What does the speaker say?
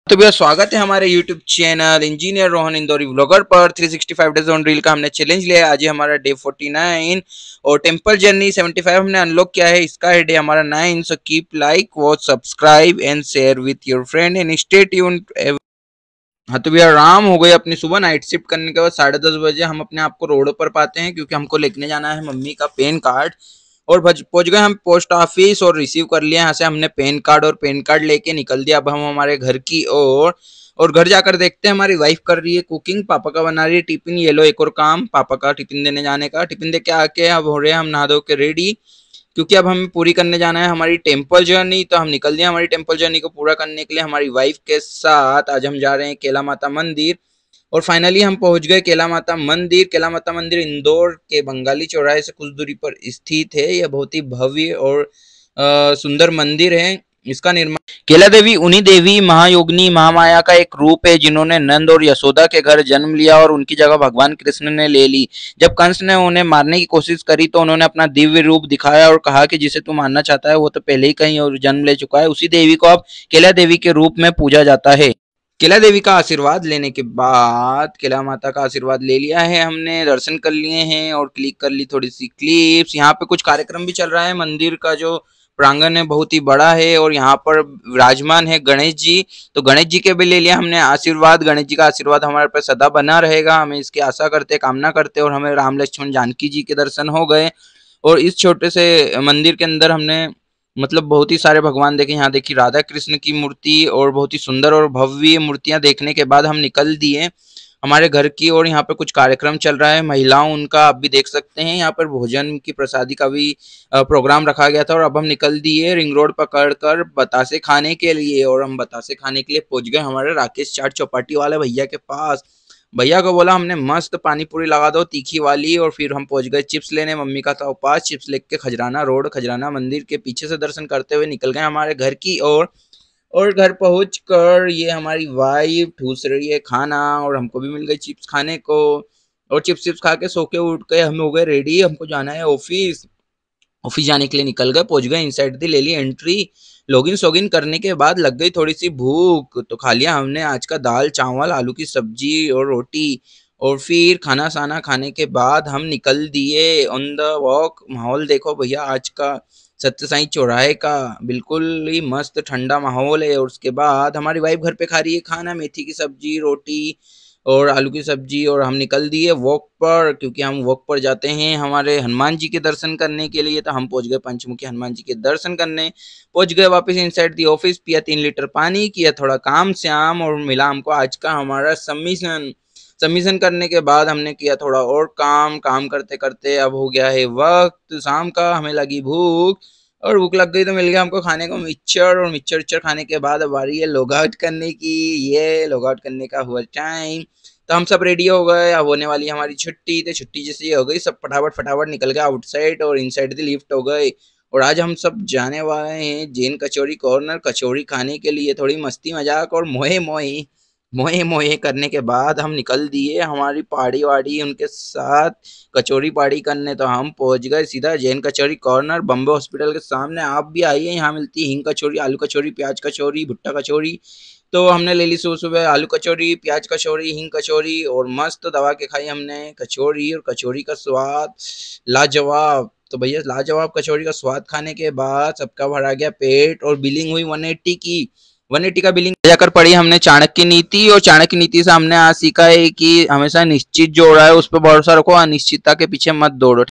तो भैया स्वागत है हमारे YouTube channel engineer Rohan Indori vlogger पर। 365 डेज ऑन रील का हमने चैलेंज लिया है। आज है हमारा डे 49 और टेम्पल जर्नी 75 हमने अनलॉक किया है। इसका है डे हमारा 9। So keep like watch subscribe and share with your friend and stay tuned. हाँ तो भैया राम हो गई अपनी सुबह नाइट शिफ्ट करने के बाद 10:30 बजे हम अपने आप को रोड पर पाते हैं, क्योंकि हमको लेने जाना है मम्मी का पैन कार्ड। और पहुंच गए हम पोस्ट ऑफिस और रिसीव कर लिया यहाँ से हमने पैन कार्ड, और पैन कार्ड लेके निकल दिया अब हम हमारे घर की ओर। और घर जाकर देखते हैं हमारी वाइफ कर रही है कुकिंग, पापा का बना रही है टिफिन। ये लो एक और काम पापा का टिफिन देने जाने का। टिफिन दे के आके अब हो रहे हैं हम नहा धो के रेडी, क्योंकि अब हमें पूरी करने जाना है हमारी टेम्पल जर्नी। तो हम निकल दिए हमारी टेम्पल जर्नी को पूरा करने के लिए हमारी वाइफ के साथ। आज हम जा रहे हैं केला माता मंदिर, और फाइनली हम पहुंच गए केला माता मंदिर। केला माता मंदिर इंदौर के बंगाली चौराहे से कुछ दूरी पर स्थित है। यह बहुत ही भव्य और सुंदर मंदिर है। इसका निर्माण केला देवी उन्हीं देवी महायोगिनी महामाया का एक रूप है जिन्होंने नंद और यशोदा के घर जन्म लिया और उनकी जगह भगवान कृष्ण ने ले ली। जब कंस ने उन्हें मारने की कोशिश करी तो उन्होंने अपना दिव्य रूप दिखाया और कहा कि जिसे तू मारना चाहता है वो तो पहले ही कहीं और जन्म ले चुका है। उसी देवी को अब केला देवी के रूप में पूजा जाता है। केला देवी का आशीर्वाद लेने के बाद, केला माता का आशीर्वाद ले लिया है हमने, दर्शन कर लिए हैं और क्लिक कर ली थोड़ी सी क्लिप्स। यहाँ पे कुछ कार्यक्रम भी चल रहा है। मंदिर का जो प्रांगण है बहुत ही बड़ा है और यहाँ पर विराजमान है गणेश जी। तो गणेश जी के भी ले लिया हमने आशीर्वाद। गणेश जी का आशीर्वाद हमारे पर सदा बना रहेगा, हमें इसकी आशा करते कामना करते। और हमें राम लक्ष्मण जानकी जी के दर्शन हो गए। और इस छोटे से मंदिर के अंदर हमने मतलब बहुत ही सारे भगवान देखे। यहाँ देखिए राधा कृष्ण की मूर्ति और बहुत ही सुंदर और भव्य मूर्तियां देखने के बाद हम निकल दिए हमारे घर की। और यहाँ पे कुछ कार्यक्रम चल रहा है महिलाओं उनका, आप भी देख सकते हैं। यहाँ पर भोजन की प्रसादी का भी प्रोग्राम रखा गया था। और अब हम निकल दिए रिंग रोड पकड़कर बतासे खाने के लिए। और हम बतासे खाने के लिए पहुंच गए हमारे राकेश चाट चौपाटी वाले भैया के पास। भैया को बोला हमने मस्त पानी पूरी लगा दो तीखी वाली। और फिर हम पहुंच गए चिप्स लेने, मम्मी का था उपास। चिप्स लेके खजराना रोड, खजराना मंदिर के पीछे से दर्शन करते हुए निकल गए हमारे घर की ओर। और घर पहुंचकर ये हमारी वाइफ ठूस रही है खाना, और हमको भी मिल गई चिप्स खाने को। और चिप्स खा के सो के उठ के हम हो गए रेडी, हमको जाना है ऑफिस। ऑफिस जाने के लिए निकल गए, पहुंच गए इनसाइड दी, ले ली एंट्री। लॉगिन शॉगिन करने के बाद लग गई थोड़ी सी भूख, तो खा लिया हमने आज का दाल चावल आलू की सब्जी और रोटी। और फिर खाना साना खाने के बाद हम निकल दिए ऑन द वॉक। माहौल देखो भैया आज का सत्य साईं चौराहे का, बिल्कुल ही मस्त ठंडा माहौल है। और उसके बाद हमारी वाइफ घर पे खा रही है खाना, मेथी की सब्जी रोटी और आलू की सब्जी। और हम निकल दिए वॉक पर, क्योंकि हम वॉक पर जाते हैं हमारे हनुमान जी के दर्शन करने के लिए। तो हम पहुंच गए पंचमुखी हनुमान जी के दर्शन करने। पहुंच गए वापस इनसाइड दी ऑफिस, पिया 3 लीटर पानी, किया थोड़ा काम श्याम, और मिला हमको आज का हमारा सबमिशन। सबमिशन करने के बाद हमने किया थोड़ा और काम। काम करते करते अब हो गया है वक्त शाम का, हमें लगी भूख। और भूख लग गई तो मिल गया हमको खाने को मिक्सचर। और मिक्सचर उच्चर खाने के बाद अब आ रही है लॉग आउट करने की। ये लॉग आउट करने का हुआ टाइम। तो हम सब रेडी हो गए, अब होने वाली हमारी छुट्टी। तो छुट्टी जैसे हो गई सब फटाफट फटाफट निकल गए आउटसाइड और इनसाइड द लिफ्ट हो गए। और आज हम सब जाने वाले हैं जैन कचौरी कॉर्नर, कचौरी खाने के लिए। थोड़ी मस्ती मजाक और मोहे मोहे मोहे मोहे करने के बाद हम निकल दिए हमारी पार्टी वाड़ी उनके साथ कचौरी पार्टी करने। तो हम पहुंच गए सीधा जैन कचौरी कॉर्नर बम्बे हॉस्पिटल के सामने। आप भी आइए, यहाँ मिलती है हिंग कचौरी, आलू कचौरी, प्याज कचौरी, भुट्टा कचौरी। तो हमने ले ली सुबह सुबह आलू कचौरी, प्याज कचौरी, हिंग कचौरी, और मस्त दबा के खाई हमने कचौरी। और कचौरी का स्वाद लाजवाब। तो भैया लाजवाब कचौरी का स्वाद खाने के बाद सबका भरा गया पेट। और बिलिंग हुई 180 की। 180 का बिलिंग जाकर पढ़ी हमने चाणक्य नीति। और चाणक्य नीति से हमने आज सीखा है कि हमेशा निश्चित जो हो रहा है उस पर भरोसा रखो, अनिश्चितता के पीछे मत दौड़ो।